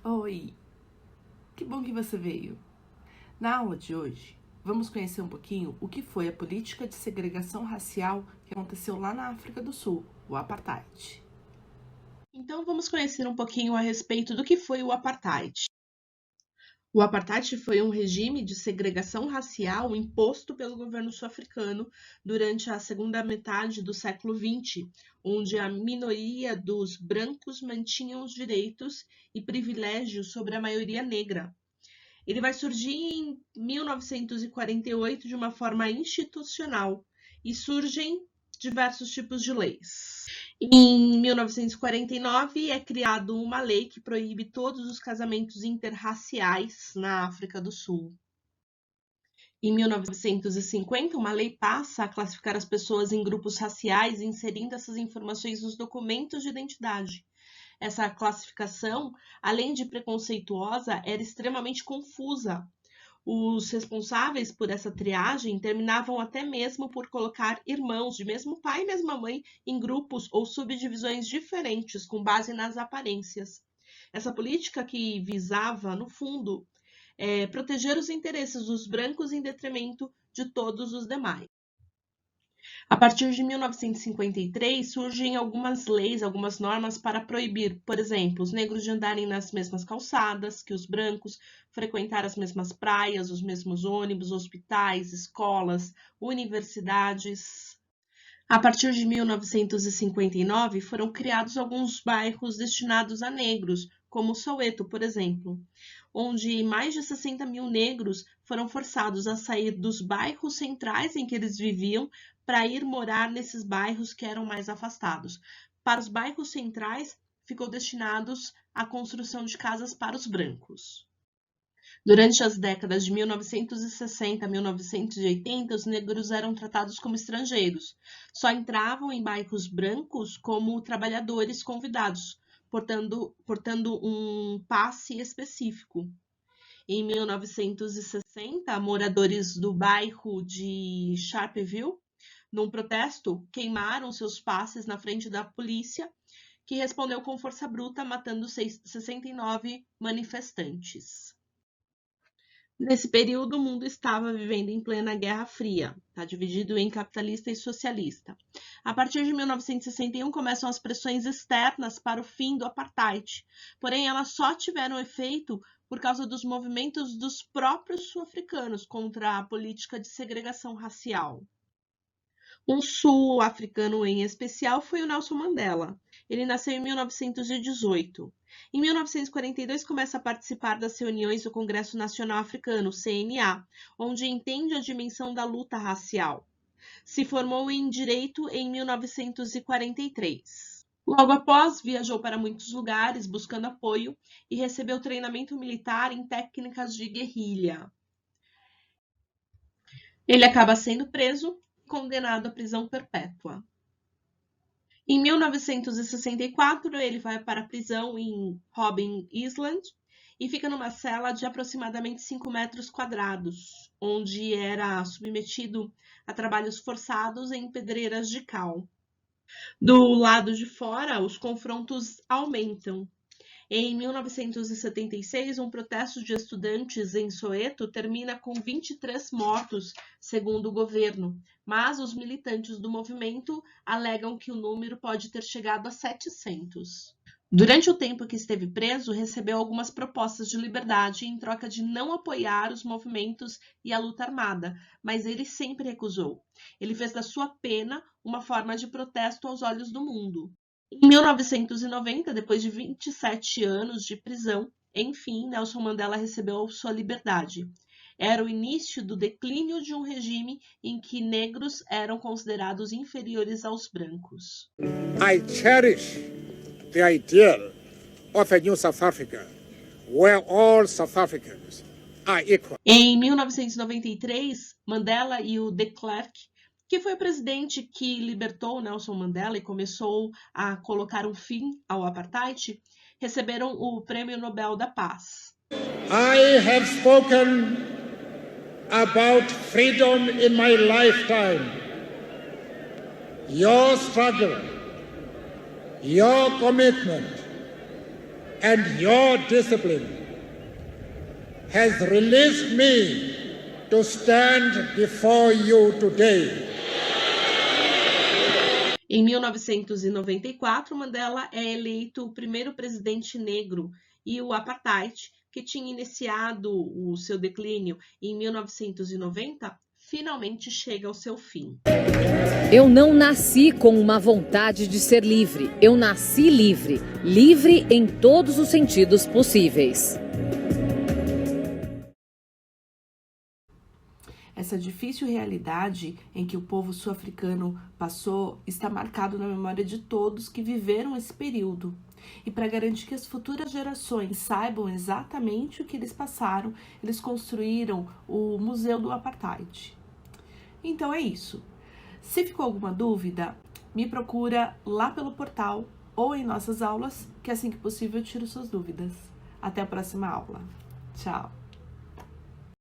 Oi, que bom que você veio. Na aula de hoje, vamos conhecer um pouquinho o que foi a política de segregação racial que aconteceu lá na África do Sul, o Apartheid. Então, vamos conhecer um pouquinho a respeito do que foi o Apartheid. O Apartheid foi um regime de segregação racial imposto pelo governo sul-africano durante a segunda metade do século XX, onde a minoria dos brancos mantinha os direitos e privilégios sobre a maioria negra. Ele vai surgir em 1948 de uma forma institucional e surgem diversos tipos de leis. Em 1949 é criado uma lei que proíbe todos os casamentos interraciais na África do Sul. Em 1950, uma lei passa a classificar as pessoas em grupos raciais, inserindo essas informações nos documentos de identidade. Essa classificação, além de preconceituosa, era extremamente confusa. Os responsáveis por essa triagem terminavam até mesmo por colocar irmãos de mesmo pai e mesma mãe em grupos ou subdivisões diferentes com base nas aparências. Essa política que visava, no fundo, proteger os interesses dos brancos em detrimento de todos os demais. A partir de 1953, surgem algumas leis, algumas normas para proibir, por exemplo, os negros de andarem nas mesmas calçadas que os brancos, frequentar as mesmas praias, os mesmos ônibus, hospitais, escolas, universidades. A partir de 1959, foram criados alguns bairros destinados a negros, como Soweto, por exemplo, onde mais de 60 mil negros foram forçados a sair dos bairros centrais em que eles viviam para ir morar nesses bairros que eram mais afastados. Para os bairros centrais, ficou destinados à construção de casas para os brancos. Durante as décadas de 1960 a 1980, os negros eram tratados como estrangeiros. Só entravam em bairros brancos como trabalhadores convidados, portando um passe específico. Em 1960, moradores do bairro de Sharpeville, num protesto, queimaram seus passes na frente da polícia, que respondeu com força bruta, matando 69 manifestantes. Nesse período, o mundo estava vivendo em plena Guerra Fria, está dividido em capitalista e socialista. A partir de 1961, começam as pressões externas para o fim do apartheid, porém elas só tiveram efeito por causa dos movimentos dos próprios sul-africanos contra a política de segregação racial. Um sul-africano em especial foi o Nelson Mandela. Ele nasceu em 1918. Em 1942, começa a participar das reuniões do Congresso Nacional Africano, CNA, onde entende a dimensão da luta racial. Se formou em Direito em 1943. Logo após, viajou para muitos lugares buscando apoio e recebeu treinamento militar em técnicas de guerrilha. Ele acaba sendo preso e condenado à prisão perpétua. Em 1964, ele vai para a prisão em Robben Island e fica numa cela de aproximadamente 5 metros quadrados, onde era submetido a trabalhos forçados em pedreiras de cal. Do lado de fora, os confrontos aumentam. Em 1976, um protesto de estudantes em Soweto termina com 23 mortos, segundo o governo, mas os militantes do movimento alegam que o número pode ter chegado a 700. Durante o tempo que esteve preso, recebeu algumas propostas de liberdade em troca de não apoiar os movimentos e a luta armada, mas ele sempre recusou. Ele fez da sua pena uma forma de protesto aos olhos do mundo. Em 1990, depois de 27 anos de prisão, enfim, Nelson Mandela recebeu sua liberdade. Era o início do declínio de um regime em que negros eram considerados inferiores aos brancos. I cherish the ideal of a new South Africa, where all South Africans are equal. Em 1993, Mandela e o de Klerk, que foi o presidente que libertou Nelson Mandela e começou a colocar um fim ao apartheid, receberam o Prêmio Nobel da Paz. I have spoken about freedom in my lifetime. Your struggle, your commitment, and your discipline has released me to stand before you today. Em 1994, Mandela é eleito o primeiro presidente negro e o apartheid, que tinha iniciado o seu declínio em 1990, finalmente chega ao seu fim. Eu não nasci com uma vontade de ser livre. Eu nasci livre. Livre em todos os sentidos possíveis. Essa difícil realidade em que o povo sul-africano passou está marcado na memória de todos que viveram esse período. E para garantir que as futuras gerações saibam exatamente o que eles passaram, eles construíram o Museu do Apartheid. Então é isso. Se ficou alguma dúvida, me procura lá pelo portal ou em nossas aulas, que assim que possível eu tiro suas dúvidas. Até a próxima aula. Tchau!